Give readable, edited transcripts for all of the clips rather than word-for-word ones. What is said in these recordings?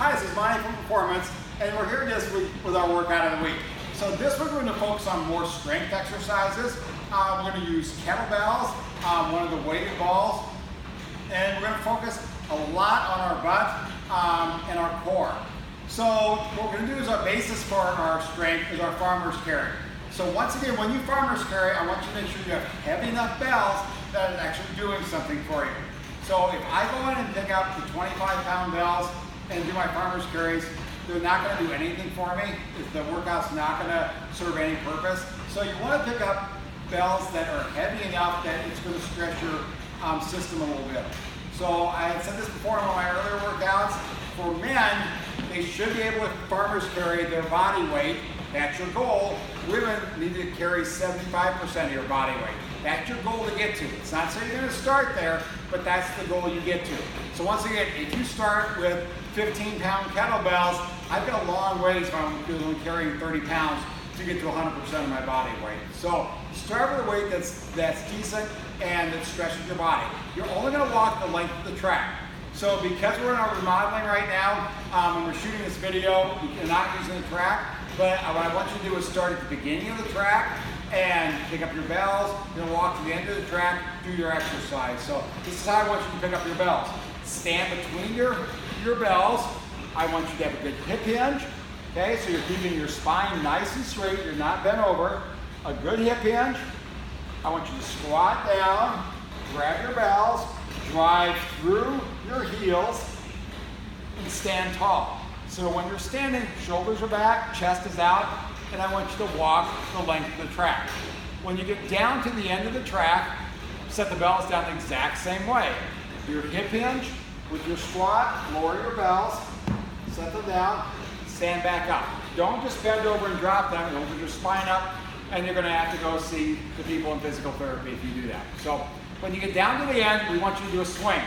Hi, this is Monte from Performance, and we're here this week with our workout of the week. So this week we're going to focus on more strength exercises. We're going to use kettlebells, one of the weighted balls, and we're going to focus a lot on our butt and our core. So what we're going to do is our basis for our strength is our farmer's carry. So once again, when you farmer's carry, I want you to make sure you have heavy enough bells that is actually doing something for you. So if I go in and pick up the 25-pound bells and do my farmer's carries, they're not going to do anything for me. The workout's not going to serve any purpose. So you want to pick up bells that are heavy enough that it's going to stretch your system a little bit. So I had said this before in one of my earlier workouts. For men, they should be able to farmer's carry their body weight. That's your goal. Women need to carry 75% of your body weight. That's your goal to get to. It's not saying you're going to start there, but that's the goal you get to. So once again, if you start with 15-pound kettlebells, I've got a long ways if I'm carrying 30 pounds to get to 100% of my body weight. So start with a weight that's decent and that stretches your body. You're only going to walk the length of the track. So because we're in our remodeling right now, and we're shooting this video, you're not using the track, but what I want you to do is start at the beginning of the track and pick up your bells. You're gonna walk to the end of the track, do your exercise. So this is how I want you to pick up your bells. Stand between your bells. I want you to have a good hip hinge. Okay, so you're keeping your spine nice and straight. You're not bent over. A good hip hinge. I want you to squat down, grab your bells, drive through your heels, and stand tall. So when you're standing, shoulders are back, chest is out, and I want you to walk the length of the track. When you get down to the end of the track, set the bells down the exact same way. Your hip hinge with your squat, lower your bells, set them down, stand back up. Don't just bend over and drop them, open your spine up, and you're gonna have to go see the people in physical therapy if you do that. So when you get down to the end, we want you to do a swing.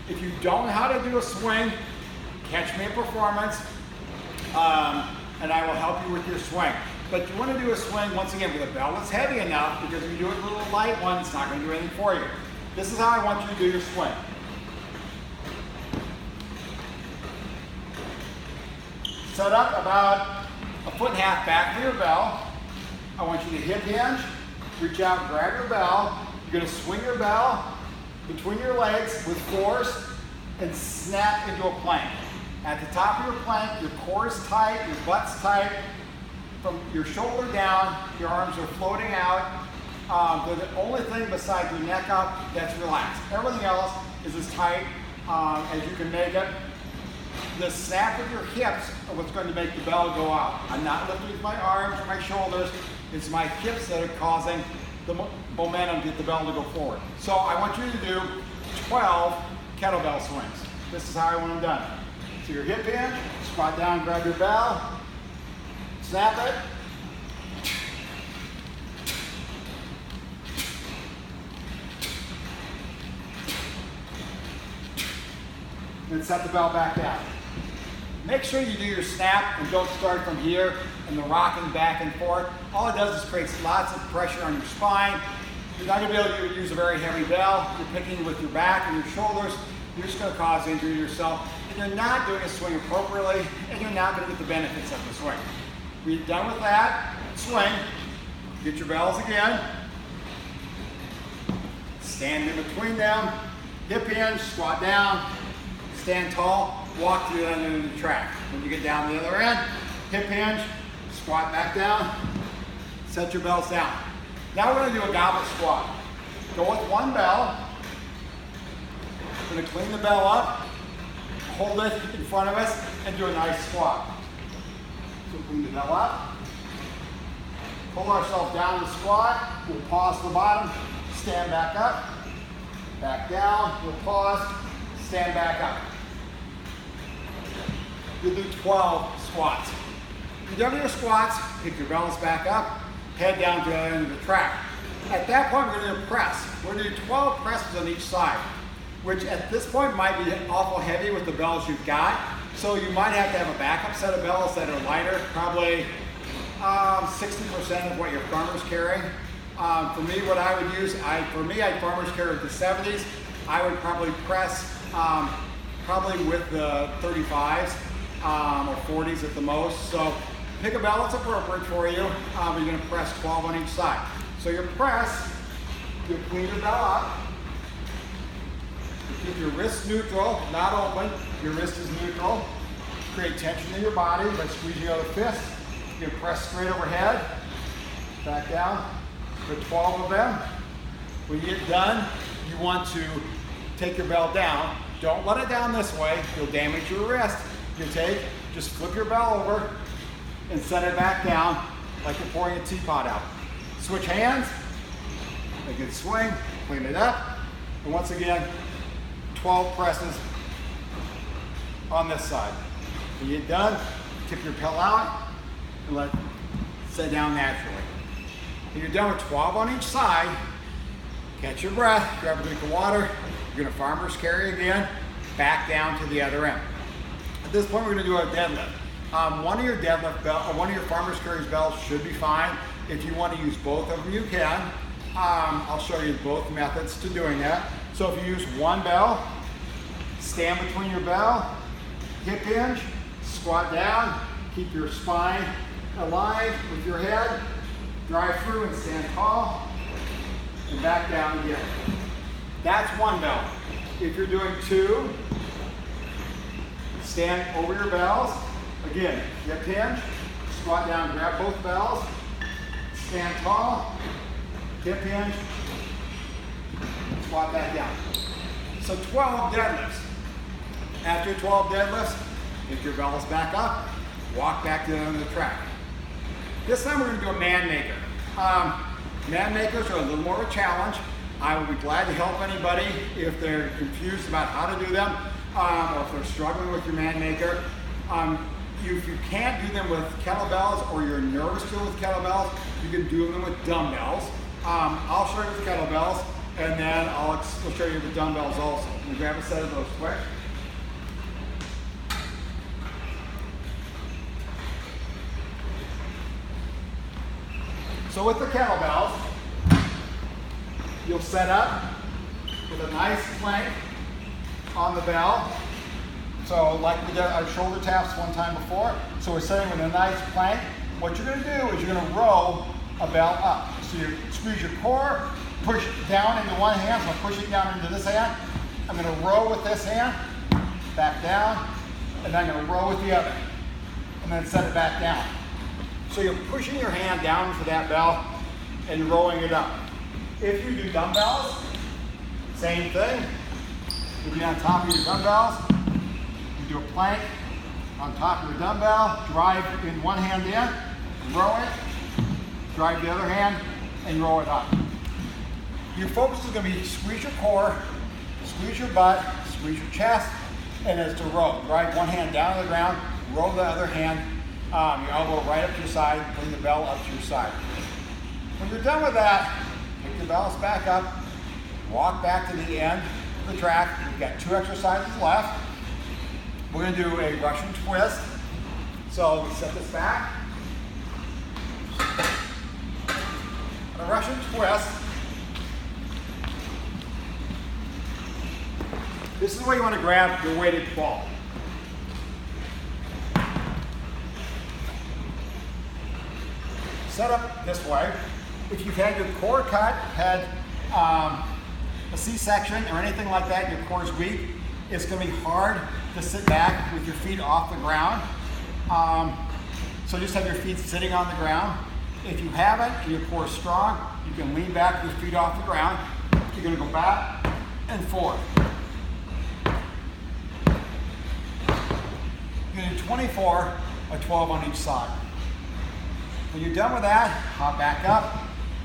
If you don't know how to do a swing, catch me at Performance, and I will help you with your swing. But you want to do a swing, once again, with a bell that's heavy enough, because if you do it with a little light one, it's not going to do anything for you. This is how I want you to do your swing. Set up about 1.5 foot back from your bell. I want you to hip hinge, reach out, grab your bell. You're going to swing your bell between your legs with force and snap into a plank. At the top of your plank, your core is tight, your butt's tight. From your shoulder down, your arms are floating out. They're the only thing besides your neck up that's relaxed. Everything else is as tight as you can make it. The snap of your hips are what's going to make the bell go out. I'm not lifting with my arms or my shoulders. It's my hips that are causing the momentum to get the bell to go forward. So I want you to do 12 kettlebell swings. This is how I want them done. So your hip hinge, squat down, grab your bell, snap it. And set the bell back down. Make sure you do your snap and don't start from here and the rocking back and forth. All it does is creates lots of pressure on your spine. You're not going to be able to use a very heavy bell. You're picking with your back and your shoulders. You're just going to cause injury to yourself. And you're not doing a swing appropriately, and you're not going to get the benefits of the swing. When you're done with that, swing. Get your bells again. Stand in between them. Hip hinge, squat down. Stand tall, walk to the other end of the track. When you get down the other end, hip hinge, squat back down, set your bells down. Now we're going to do a goblet squat. Go with one bell. We're going to clean the bell up, hold it in front of us, and do a nice squat. So clean the bell up, pull ourselves down to squat, we'll pause to the bottom, stand back up, back down, we'll pause, stand back up. You'll do 12 squats. When you're done with your squats, pick your bells back up, head down to the other end of the track. At that point, we're going to do a press. We're going to do 12 presses on each side, which at this point might be awful heavy with the bells you've got. So you might have to have a backup set of bells that are lighter, probably 60% of what your farmer's carrying. For me, what I would use, I'd farmer's carry the 70s. I would probably press probably with the 35s. or 40s at the most. So pick a bell that's appropriate for you. You're going to press 12 on each side. So your press, you clean your bell up. You keep your wrist neutral, not open. Your wrist is neutral. Create tension in your body by squeezing out the fist. You can press straight overhead, back down, for 12 of them. When you get done, you want to take your bell down. Don't let it down this way, you'll damage your wrist. You just flip your bell over and set it back down like you're pouring a teapot out. Switch hands, make a good swing, clean it up, and once again, 12 presses on this side. When you get done, tip your bell out and let it sit down naturally. When you're done with 12 on each side, catch your breath, grab a drink of water, you're gonna farmer's carry again, back down to the other end. At this point, we're gonna do our deadlift. One of your deadlift bell, or one of your farmer's carry bells should be fine. If you want to use both of them, you can. I'll show you both methods to doing that. So if you use one bell, stand between your bell, hip hinge, squat down, keep your spine aligned with your head, drive through and stand tall, and back down again. That's one bell. If you're doing two, stand over your bells. Again, hip hinge, squat down, grab both bells, stand tall, hip hinge, squat back down. So 12 deadlifts. After 12 deadlifts, pick your bells back up, walk back to the end of the track. This time we're going to do a Manmaker. Manmakers are a little more of a challenge. I will be glad to help anybody if they're confused about how to do them, or if they're struggling with your Manmaker. If you can't do them with kettlebells, or you're nervous to do them with kettlebells, you can do them with dumbbells. I'll show you with kettlebells, and then I'll show you with dumbbells also. Let me grab a set of those quick. So with the kettlebells, you'll set up with a nice plank on the bell. So like we did our shoulder taps one time before. So we're setting with a nice plank. What you're going to do is you're going to row a bell up. So you squeeze your core, push down into one hand, so I'm pushing down into this hand. I'm going to row with this hand, back down, and then I'm going to row with the other, and then set it back down. So you're pushing your hand down for that bell and rowing it up. If you do dumbbells, same thing. You'll be on top of your dumbbells. You do a plank on top of your dumbbell, drive in one hand in, row it, drive the other hand, and row it up. Your focus is going to be squeeze your core, squeeze your butt, squeeze your chest, and it's to row. Drive one hand down to the ground, row the other hand, your elbow right up to your side, bring the bell up to your side. When you're done with that, pick your bells back up, walk back to the end of the track. We've got 2 exercises left. We're going to do a Russian twist. So we set this back. On a Russian twist, this is where you want to grab your weighted ball. Set up this way. If you've had your core cut, had a C-section or anything like that, your core is weak, it's going to be hard to sit back with your feet off the ground. So just have your feet sitting on the ground. If you haven't and your core is strong, you can lean back with your feet off the ground. You're going to go back and forth. You're going to do 24 or 12 on each side. When you're done with that, hop back up,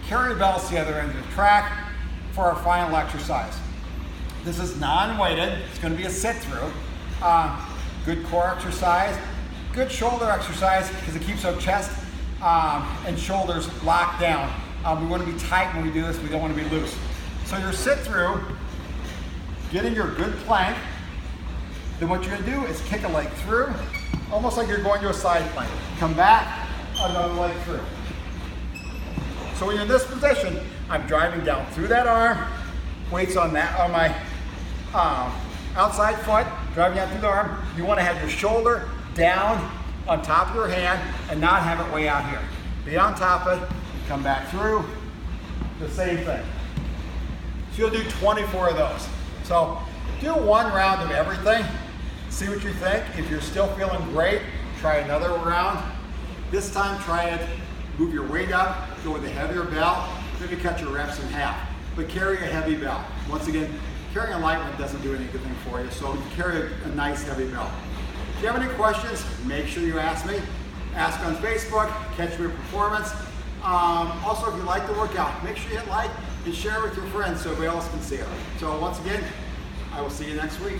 carry your bells to the other end of the track for our final exercise. This is non-weighted. It's going to be a sit-through. Good core exercise, good shoulder exercise because it keeps our chest and shoulders locked down. We want to be tight when we do this. We don't want to be loose. So your sit-through, getting your good plank. Then what you're going to do is kick a leg through, almost like you're going to a side plank. Come back, another leg through. So when you're in this position, I'm driving down through that arm, weights on my outside foot, driving down through the arm. You want to have your shoulder down on top of your hand and not have it way out here. Be on top of it, come back through, the same thing. So you'll do 24 of those. So do one round of everything, see what you think. If you're still feeling great, try another round. This time try it, move your weight up, go with a heavier belt, maybe cut your reps in half, but carry a heavy belt. Once again, carrying a light one doesn't do anything for you, so carry a nice heavy belt. If you have any questions, make sure you ask me. Ask on Facebook, Catch Me Performance. Also, if you like the workout, make sure you hit like and share it with your friends so everybody else can see it. So once again, I will see you next week.